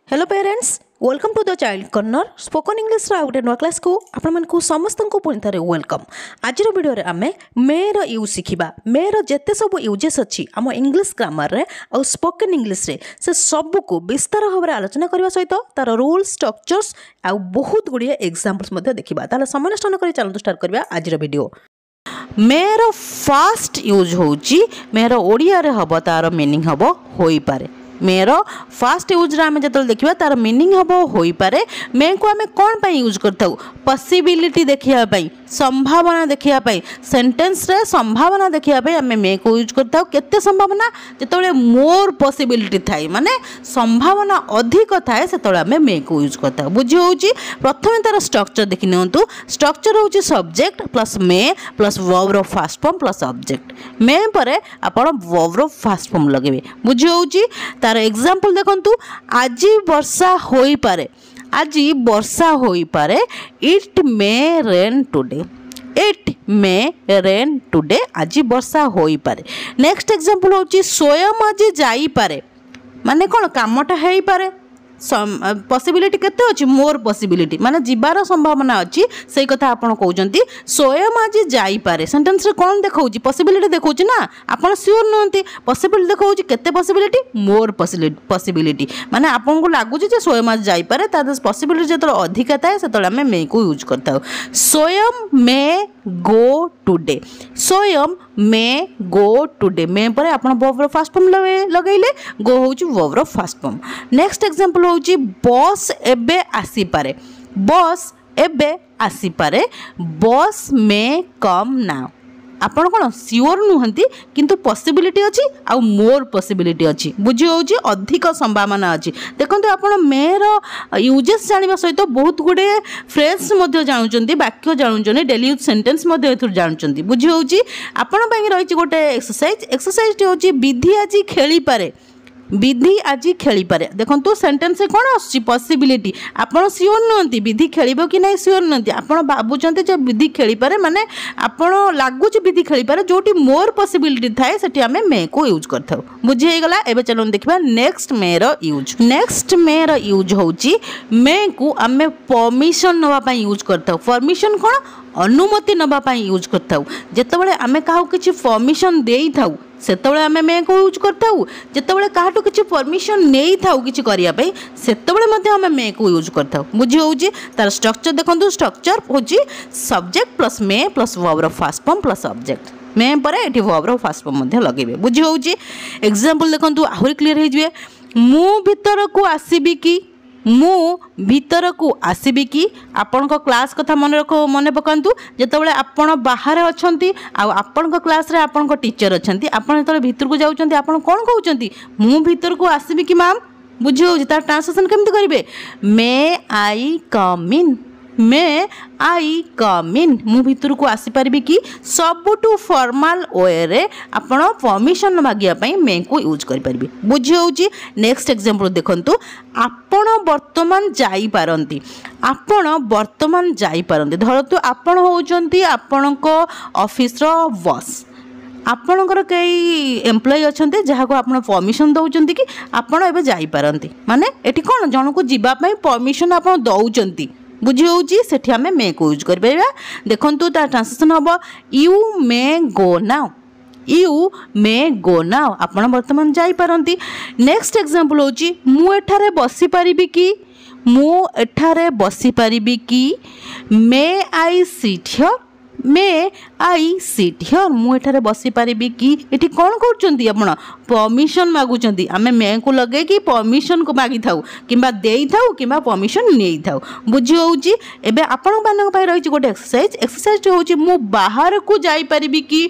Hello parents, welcome to the child corner spoken English गोटे नुआ class को आपण समस्त को पुणी थे वेलकम। आज वीडियो रे आमे मे रो यूज शिखिबा। मे रो जेते सब यूजेस अच्छी आम इंग्लिश ग्रामर रे और स्पोकन इंग्लिश रे से सब को विस्तार भाव में आलोचना करने सहित तार रूल स्ट्रक्चर्स आ बहुत गुड़िए एग्जाम्पल्स देखा। ताल समय नष्ट नक चलते स्टार्ट करवा आज वीडियो। मे रो फास्ट यूज होची मे रो ओडिया रे हबो तार मीनिंग हबो होई पारे। मेर फास्ट यूज आम जो देखा तार मीनिंग हम हो पारे। मे को आम कौन पर यूज कर पॉसिबिलिटी देखापी, संभावना देखापी, सेंटेंस रे संभावना देखापी आम मे को यूज करता। केते संभावना जो मोर पॉसिबिलिटी थाए माने संभावना अधिक थाए से आम मे को यूज करता। बुझी होची प्रथम तार स्ट्रक्चर देखि नियंतु। स्ट्रक्चर होची सब्जेक्ट प्लस मे प्लस वर्ब रो फास्ट फॉर्म प्लस ऑब्जेक्ट। मे परे आपण वर्ब रो फास्ट फॉर्म लगेबे। बुझी होची तार एग्जाम्पल देखंतु। आज वर्षा होई पारे, आज वर्षा होई पारे। It may rain today, it may rain today. आज वर्षा होई पारे। नेक्स्ट एग्जाम्पल होची स्वयं आज जाई पारे माने कोन कामटा हेई पारे। पॉसिबिलिटी केते अछि मोर पॉसिबिलिटी माने जीवार संभावना अछि सेई कथा आपण कहउजंती। स्वयं आज जाई पारे सेंटेंस रे कोन देखौची पॉसिबिलिटी देखौची ना, आपण श्योर नहंती। पॉसिबिलिटी देखौची केते पॉसिबिलिटी मोर पॉसिबिलिटी माने आपन को लागुची जे स्वयं आज जाई पारे ता पॉसिबिलिटी जेतल अधिक थाए सेतल हम मे को यूज करता। स्वयं मे गो टुडे, स्वयं मे गो टुडे। मे पर आपण वर्ब रो फास्ट फॉर्म लगैले गो होची वर्ब रो फास्ट फॉर्म। नेक्स्ट एग्जांपल होची बस एबे आसी पारे, बस एबे आसी पारे। बस मे कम नाउ। आपण कोन श्योर नुहंती किंतु पॉसिबिलिटी अछि आ मोर पॉसिबिलिटी अछि। बुझी होची अधिक संभावना अछि। देखंतु आपण मे रो यूजेस जानिबा सहित बहुत गुडे फ्रेज मध्ये जानुचंती, वाक्य जानुचंती, डेली यूज सेंटेंस मध्ये एथुर जानुचंती। बुझी होची आपण ପାଇଁ रहिछि गोटे एक्सरसाइज। एक्सरसाइज होची विधि आजि खेली पारे, विधि आज खेली पारे। देखो सेंटेंस कौन आसुची पॉसिबिलिटी। आपण श्योर नुहंती विधि खेलिबो कि नहीं श्योर नुहंती। आपण भाबुचंती जे विधि खेली पारे माने आपण लागुची विधि खेली पारे जोटी मोर पॉसिबिलिटी थाए सेठी आमे मे को यूज करथाउ। बुझी हे गला। एबे चलोन देखिबा नेक्स्ट मे रो यूज। नेक्स्ट मे रो यूज होची मे को आमे परमिशन नवा पई यूज करथाउ। परमिशन कोन अनुमति नवा पई यूज करथाउ। जेतेबेले आमे काहू किछि परमिशन देई थाउ सेतेबेले आमे मे को यूज करथाउ। जेतेबेले काहाटू किछि परमिशन नेई थाउ किछि करिया पई सेतेबेले मध्ये आमे मे को यूज करथाउ। बुझी होउची तार स्ट्रक्चर देखंतु। स्ट्रक्चर होची सब्जेक्ट प्लस मे प्लस वर्ब रो फास्ट फॉर्म प्लस ऑब्जेक्ट। मे परे एठी वर्ब रो फास्ट फॉर्म मध्ये लगेबे। बुझी होउची एग्जांपल देखंतु आहुरी क्लियर हे जिवे। मु भीतर को आसीबी की, मु भीतर को आसीबी की। आपण को क्लास कथा मन पकांतु। जेतेबेले आपण बाहर अछंती आ आपण को क्लास रे आपण को टीचर अछंती, आपण जेतेबेले भीतर को जाउचंती आपण कोन कहउचंती मु भीतर को आसीबी की मैम। बुझी होउची तार ट्रांसलेशन केमति करिवे। मे आई कम इन, मे आई कम इन। मु भीतर को आसी पारबी कि सबुटू फॉर्मल वे रे आपण परमिशन मागिया पई मे को यूज करि परबी। बुझी होउची नेक्स्ट एग्जांपल देखंतु। आपण वर्तमान जाई पारंती, आपण वर्तमान जाई पारंती। धरतु आपण होउचंती आपण को ऑफिस रो बॉस। आपणकर कई एम्प्लॉय अच्छे जहाँ को आप परमिशन दौरान कि आपड़ एवं जापारती माने एटी कौन जन को जीवाई परमिशन आप दौरान। बुझी होउची सेठी आमे मे को यूज कर परिबा। देखंतु तार ट्रांसलेशन हबो you may go now, you may go now. आपण वर्तमान जाई पारंती। नेक्स्ट एग्जांपल होची मु एठारे बसी पारिबी की, मु एठारे बसी पारिबी की। May I sit here, may I sit here. मु एठारे बसी पारिबी कि। एठी कोन करचंती आपण परमिशन मागुचंती। आमे मे को लगे कि परमिशन को मागी थाउ किबा देई थाउ किबा परमिशन नेई थाउ। बुझी होउची एबे आपण मानक पय रहिची गोटे एक्सरसाइज। एक्सरसाइज होउची मु बाहर को जाई पारिबी कि,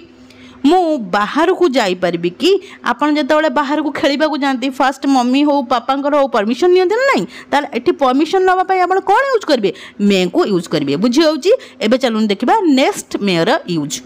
मु बाहर को जाई पारिबी कि। आपण जेतेबेले बाहर को खेलिबा को जानती फास्ट मम्मी हो पापांकर हो परमिशन नियंते ना नहीं ताल एठी परमिशन नवा पय आपण कोन यूज करबे मे को यूज करबे। बुझी होउची एबे चलुन देखिबा नेक्स्ट मे रो यूज।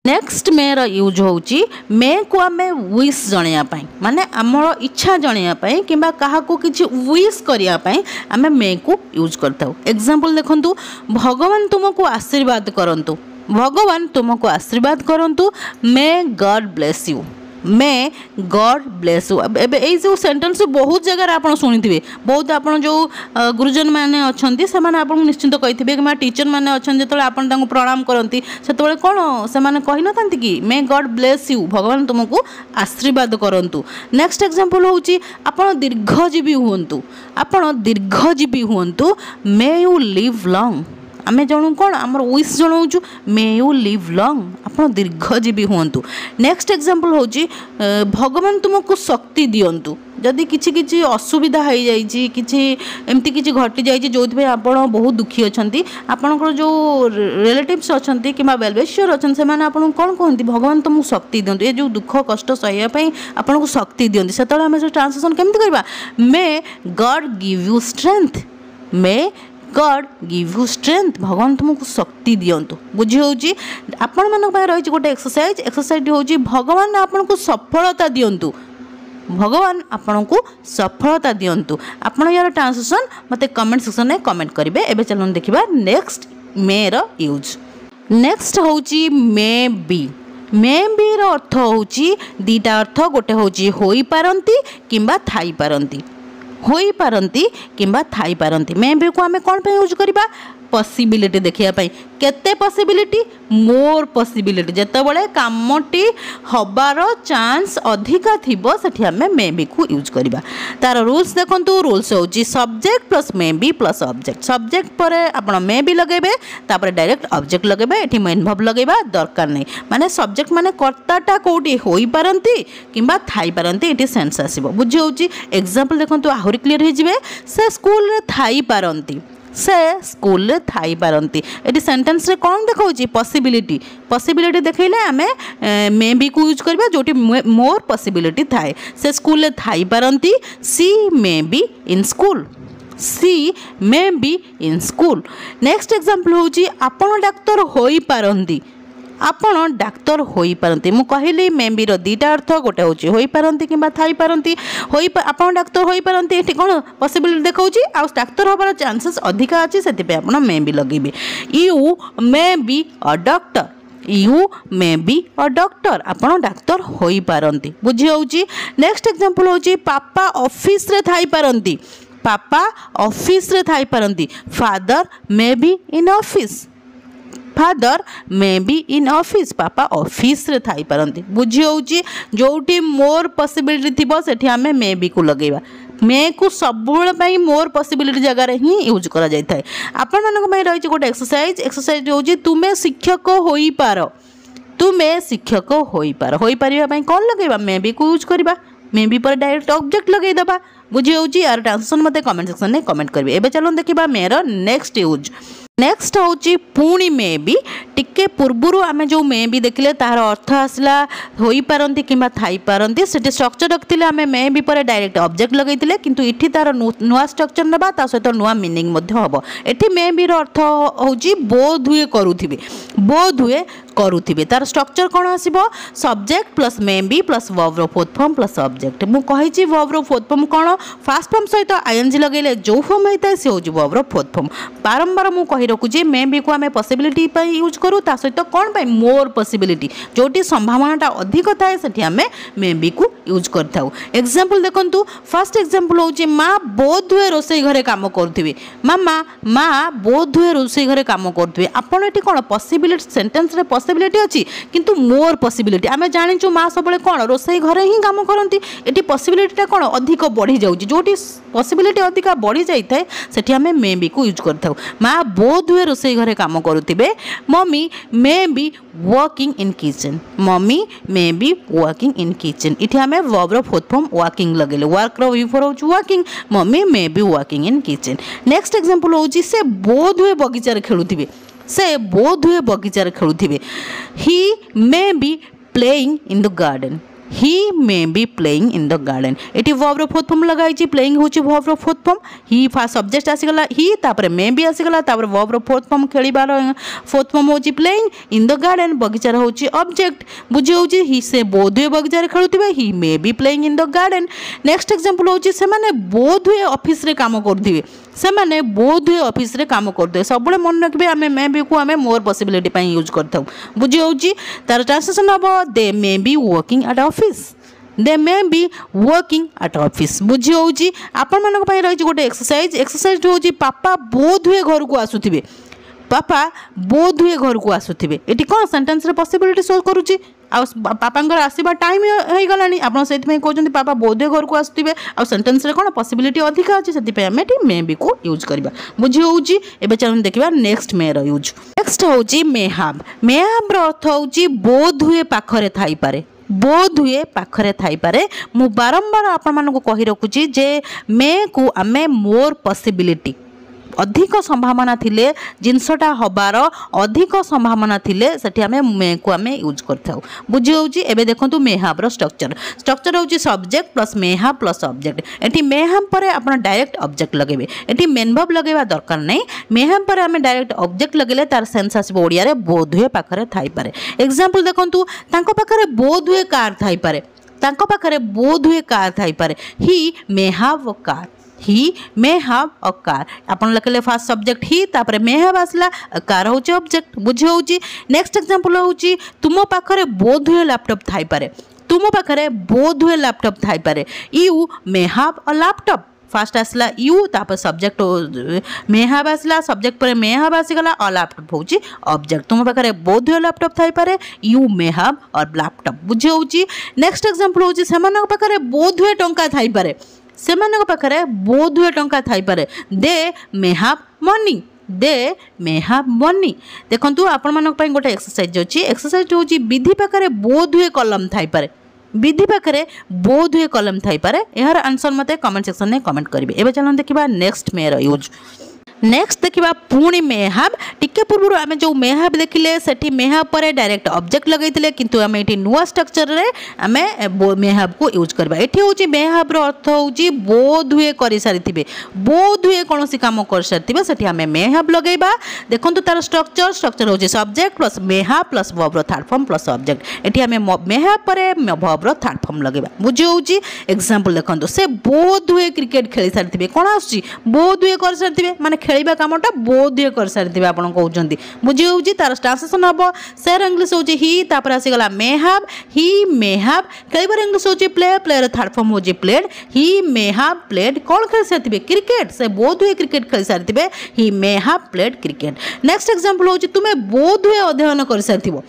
नेक्स्ट मे रो यूज होउची मे को आमे विश जणिया पई माने हमर इच्छा जणिया पई किबा काहा को किछि विश करिया पई आमे मे को यूज करताउ। एग्जांपल देखंतु। भगवान तुमको आशीर्वाद करंतु, भगवान तुमको आशीर्वाद करंतु। May God bless you, may God bless you. एबे एई जो सेंटेंस बहुत जगह आप शुणी बहुत आप जो गुरुजन मैंने अच्छा से निश्चिंत कही कि टीचर मैंने अच्छा जो आप प्रणाम करती से कौन से कही न था कि मे गॉड ब्लेस यू भगवान तुमको आशीर्वाद करंतु। नेक्स्ट एग्जांपल होची आपण दीर्घजीवी हुंतु आपण दीर्घजीवी हुंतु मे यू लिव लॉन्ग आमे जनू कौन आम विश जनाऊँ मे यू लिव लॉन्ग आप दीर्घजीवी हुंतु। नेक्स्ट एग्जांपल होची भगवान तुमको शक्ति दियंतु जदि किछि किछि असुविधा हो जाइए किछि एमती किछि घटी जाइए जो आप बहुत दुखी अच्छा आपंकर जो रिलेटिव्स अच्छा कि वेलविशर अच्छा से आपको कौन कहते भगवान तुमको शक्ति दियंतु ये जो दुख कष्ट सह्यापी आपको शक्ति दियंतु से ट्रांसलेशन केमती करवा may God give you strength may God give you strength भगवान तुमको शक्ति दियंतु। बुझी होची आपण मन रही गोटे एक्सरसाइज होची भगवान आपको सफलता दियंतु भगवान आपन को सफलता दियंतु। आपण यार ट्रांसलेशन मते कमेंट सेक्शन में कमेंट करेंगे। एबे चलो देखिबा नेक्स्ट मे रो यूज। नेक्स्ट होची मे बी रो अर्थ होची दीटा अर्थ गोटे होची होई पारंती किंबा थाई पारंती होई पारंती किंबा थाई पारंती। मे बी को आमे कोन पे यूज करबा पॉसिबिलिटी देखिया पाई केते पॉसिबिलिटी मोर पॉसिबिलिटी जेतेबेले कामटी हबार चांस अधिका थिबो सेठी आमे मे बी को यूज करबा। तार रूल्स देखंतु रूल्स होची subject plus may be plus object subject परे आपण मे बी लगेबे तापर डायरेक्ट ऑब्जेक्ट लगेबे एठी मेन वर्ब लगेबा दरकार नै माने सब्जेक्ट माने कर्ताटा कोठी होई पारंती किंबा थाई पारंती एठी सेंस आसीबो। बुझी होची एग्जांपल देखंतु आहुरी क्लियर हे जिवे से स्कूल रे थाई पारंती से स्कूल रे थाई पारंती एटी सेंटेंस रे कौन देखौची पॉसिबिलिटी पॉसिबिलिटी देखैले आमे मे बी को यूज करबा जोटी मोर पॉसिबिलिटी थाए से स्कूल रे थाई पारंती she may be in school she may be in school. Next example होची आपण डाक्टर होई पारंती आपण डाक्तर होई पारंती मु कहली मे बी रो दीटा अर्थ गोटे होची होई पारंती किंबा थाई पारंती होई आपण डाक्तर होई पारंती एठी कोन पॉसिबिलिटी देखौची आ डाक्तर होबार चांसेस अधिका अछि सेति पे आपण मे बी लगेबे। You may be a doctor you may be a doctor आपण डाक्तर होई पारंती। बुझी होची नेक्स्ट एग्जांपल होची पापा ऑफिस रे थाई पारंती पापा ऑफिस रे थाई पारंती father may be in office father may be in office पापा ऑफिस रे थाई पारंती। बुझी होची जोटी मोर पॉसिबिलिटी थिबो सेठी आमे मे बी को लगेबा मे को सबुल पई मोर पॉसिबिलिटी जगह रे ही यूज करा जाय थाए। आपण मानक पई रही गोटे एक्सरसाइज होची तुमे शिक्षक होई पारो तुमे शिक्षक होई परिबा पई कोन लगेबा मे बी को यूज करबा मे बी पर डायरेक्ट ऑब्जेक्ट लगेई दबा। बुझी होची यार ट्रांसलेशन मते कमेंट सेक्शन में कमेंट करबे। एबे चलो देखिबा मेरा नेक्स्ट यूज। नेक्स्ट होची पुणी मे बी टिके पूर्वरु आमे जो मे बी देखले तार अर्थ आसला होई पारंती किंबा थाई पारंती सेटे स्ट्रक्चर रखथिले आमे मे बी पर डायरेक्ट ऑब्जेक्ट लगैथिले किंतु इठी तार नुआ स्ट्रक्चर नबा ता सहित नुआ मीनिंग मध्ये हबो। एठी मे बी रो अर्थ होची बोध हुए करुथिबे तार स्ट्रक्चर कोन आसीबो subject plus may be plus verb रो फोर्थ फॉर्म प्लस ऑब्जेक्ट। मु कहिची वर्ब रो फोर्थ फॉर्म कोन फर्स्ट फॉर्म सहित आईएनजी लगैले जो फॉर्म हेता से होची वर्ब रो फोर्थ फॉर्म। बारंबार मु कहि रखुची मे बी को आमे पॉसिबिलिटी पई यूज करू ता सहित कोन पई मोर पॉसिबिलिटी जोटी संभावनाटा अधिक थाए सेठी आमे मे बी को यूज करथाउ। एग्जांपल देखंतु फर्स्ट एग्जांपल होची मां बोध हुए रोसई घरे काम करथिबे मां बोध हुए रोसई घरे काम करथिबे आपण एठी कोन पॉसिबिलिटी सेंटेंस रे पॉसिबिलिटी अछि किंतु मोर पॉसिबिलिटी आमे जानिचु मां सबले कोन रोसई घरे ही काम करंती एठी पॉसिबिलिटीटा कोन अधिक बढ़ी जाउची जोटी पॉसिबिलिटी अधिक बढ़ी जाई थाए सेठी आमे मे बी को यूज करथाउ। मां बोध हुए रोसई घरे काम करुथिबे mummy may be working in kitchen mummy may be working in kitchen इथे आमे वर्ब रो फोर्थ फॉर्म वर्किंग लगेले वर्क रो वी फॉर होची working mummy may be working in kitchen. Next example होची से बोध हुए बगीचा रे खेलुथिबे से बोध हुए बगीचा रे खेलुथिबे he may be playing in the garden he may be playing in the garden एटी verb रो फोर्थ फॉर्म लगाई प्लेइंग होची verb रो fourth form he first subject आसीगला ही तापर मे बी आसीगला तापर verb रो फोर्थ फॉर्म खेलिबार फोर्थ फॉर्म होची प्लेइंग इन द गार्डन बगीचा रो होची ऑब्जेक्ट। बुझी होची ही से बोधुए बगीचा रे खेलुथिबे he may be playing in the garden. Next example होची से माने बोधुए ऑफिस रे काम करथिबे से माने बोधुए ऑफिस रे काम करथिबे सबले मन रखबे आमे मे बी को आमे मोर पॉसिबिलिटी पई यूज करथौ। बुझी होची तार ट्रांसलेशन हबो they may be working at office they may be working at office बुझी होउची आपण मानक पई रही गोटे एक्सरसाइज होउची पापा बोध हुए घर को आसुथिबे पापा बोध हुए घर को आसुथिबे एटी कोन सेंटेंस रे पॉसिबिलिटी शो करूची आ पापांगर आसीबा टाइम हे गलानी आपण सेति में कहउचंती पापा बोध हुए घर को आसुथिबे आ सेंटेंस रे कोन पॉसिबिलिटी अधिक अछि सेति पे हम एटी मे बी को यूज करबा बुझी होउची एबे चलन देखिबा नेक्स्ट मे रो यूज नेक्स्ट होउची मे हैव रो अर्थ होउची बोध हुए पाखरे थाई पारे बोध हुए पाखरे थाई पारे मु बारंबार आपण मानको कहि रखुची जे मे को आमे मोर पॉसिबिलिटी अधिक संभावना थिले जिनसटा हबार अधिक संभावना थिले सेठी आमे मे को आमे यूज करथाउ बुझी होउची एबे देखंतु मे हैव रो स्ट्रक्चर होउची subject plus may have plus object एठी मे हैव परे आपण डायरेक्ट ऑब्जेक्ट लगेबे एठी मेन वर्ब लगेबा दरकार नै मे हैव परे आमे डायरेक्ट ऑब्जेक्ट लगेले तार सेंस आसीबो ओडिया रे बोध हुए पाखरे थाई पारे एग्जांपल देखंतु तांको पाखरे बोध हुए कार थाई पारे तांको पाखरे बोध हुए कार थाई पारे he may have a car he may have a car आपण लखले फर्स्ट सब्जेक्ट ही तापर मे हैव आसला कार होची ऑब्जेक्ट बुझी होची नेक्स्ट एग्जांपल होची तुम पाखरे बोध हुए लैपटॉप थाई पारे तुम पाखरे बोध हुए लैपटॉप थाई पारे you may have a laptop fast आसला यू तापर सब्जेक्ट मे हैव आसला सब्जेक्ट पर मे हैव आसीगला अ लैपटॉप होची ऑब्जेक्ट तुम पाखरे बोध हुए लैपटॉप थाई पारे you may have a laptop बुझी होची नेक्स्ट एग्जांपल होची सेमान पाखरे बोध हुए टंका थाई पारे सेमान पाखरे बोध हुए टंका थाई पारे they may have money they may have money देखंतु आपण मानक पई गोटे एक्सरसाइज अछि एक्सरसाइज होची विधि पाखरे बोध हुए कलम थाई पारे विधि पाखरे बोध हुए कलम थाई पारे एहर आंसर मते कमेंट सेक्शन में कमेंट करिवे एबे चलन देखिबा नेक्स्ट मे रो यूज नेक्स्ट देखिबा पुणी मे हैव टिके पूर्व आमे जो मे हैव देखिले सेठी मे हैव परे डायरेक्ट ऑब्जेक्ट लगैतिले किंतु आमे एठी नुवा स्ट्रक्चर रे आमे मे हैव को यूज करबा एठी होची मे हैव रो अर्थ होची बोध हुए करि सारिथिबे बोध हुए कोनोसी काम कर सारिथिबे सेठी आमे मे हैव लगैबा देखंतु तार स्ट्रक्चर होची subject plus may have plus verb रो थर्ड फॉर्म प्लस ऑब्जेक्ट एठी आमे मे हैव परे वर्ब रो थर्ड फॉर्म लगैबा बुझी होची एग्जांपल देखंतु से बोध हुए क्रिकेट खेली सारिथिबे कोन आछी बोध हुए कर सारिथिबे माने खेलिबा कामटा बोध हुए कर सारिथिबे आपण कहउचंती बुझी होउची तार ट्रांसलेशन हबो सर इंग्लिश होची ही तापर आसी गला may have he may have खेलिबार इंग्लिश होची प्ले प्लेयर थर्ड फॉर्म होची played he may have played कोन खेल सारिथिबे क्रिकेट से बोध हुए क्रिकेट खेल सारिथिबे he may have played cricket next example होची तुमे बोध हुए अध्ययन कर सारिथिबो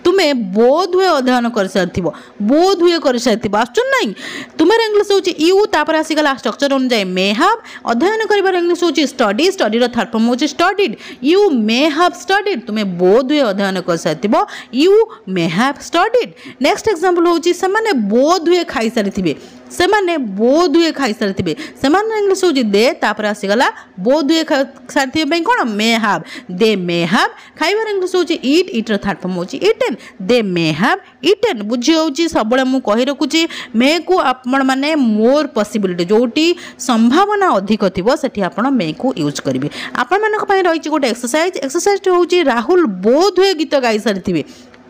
तुमे बोध हुए अध्ययन कर सारिथिबो बोध हुए कर सारिथिबो आछन नाही तुमर इंग्लिश होची यू तापर आसी गला स्ट्रक्चर अनुसार मे हैव अध्ययन करिबार इंग्लिश होची स्टडी स्टडी रो थर्ड फॉर्म होची studied you may have studied तुमे बोध हुए अध्ययन कर सारिथिबो you may have studied next example होची समाने बोध हुए खाई सारिथिबे सेमाने बोध हुए खाई सारिथिबे सेमाने इंग्लिश होची दे तापर आसी गला बोध हुए सारिथिबे पई कोन may have they may have खाइबार इंग्लिश होची ईट रो थर्ड फॉर्म होची eaten they may have eaten बुझी होची सबले मु कहि रखुची मे को आपण माने मोर पॉसिबिलिटी जोटी संभावना अधिक थिबो सेठी आपण मे को यूज करिवे आपण मानक पई रहिची गोटे एक्सरसाइज होची राहुल बोध हुए गीत गाई सारिथिबे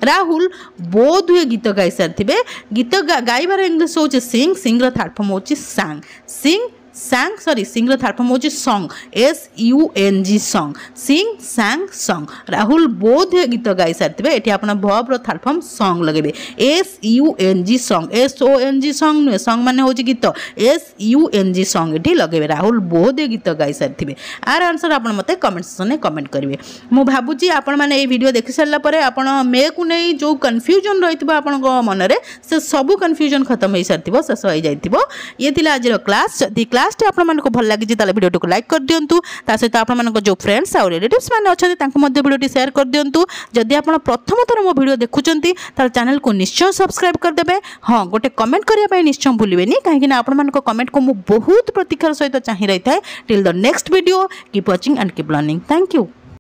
राहुल बोध हुए गीत गाई सारिथिबे गीत गाइबार इंग्लिश होची सिंग रो थर्ड फॉर्म होची sang sorry sing रो थर्ड फॉर्म होची song SUNG song song Rahul बोध हुए गीत गाई सारिथिबे एठी आपण verb रो थर्ड फॉर्म song लगेबे SUNG song SONG song नु song माने होची गीत SUNG song एठी लगेबे राहुल बोध हुए गीत गाई सारिथिबे आर आंसर आपण मते कमेंट सेक्शन में कमेंट करिवे मु भाबुची आपण माने ए वीडियो देखि सरला परे आपण मे को नै जो कंफ्यूजन रहितबो आपण को मन रे से सब कंफ्यूजन खत्म होई सारथिबो शेष होई जाइतिबो ये थिला आज रो क्लास दी क्लास टे आपण मन को भल लागि ताले वीडियो को लाइक कर दियंतु ता सहित आपण मन को जो फ्रेंड्स और रिलेटिव्स माने अछन तांको मध्ये वीडियो शेयर कर दियंतु जदि आपण प्रथम थर मो वीडियो देखुचंती तार चैनल को निश्चय सब्सक्राइब कर देबे हां गोटे कमेंट करिया पय निश्चय भूलिबेनी काहे कि आपण मन को कमेंट को मु बहुत प्रतीक्षार सहित चाहि रही थाए till the next video keep watching and keep learning thank you.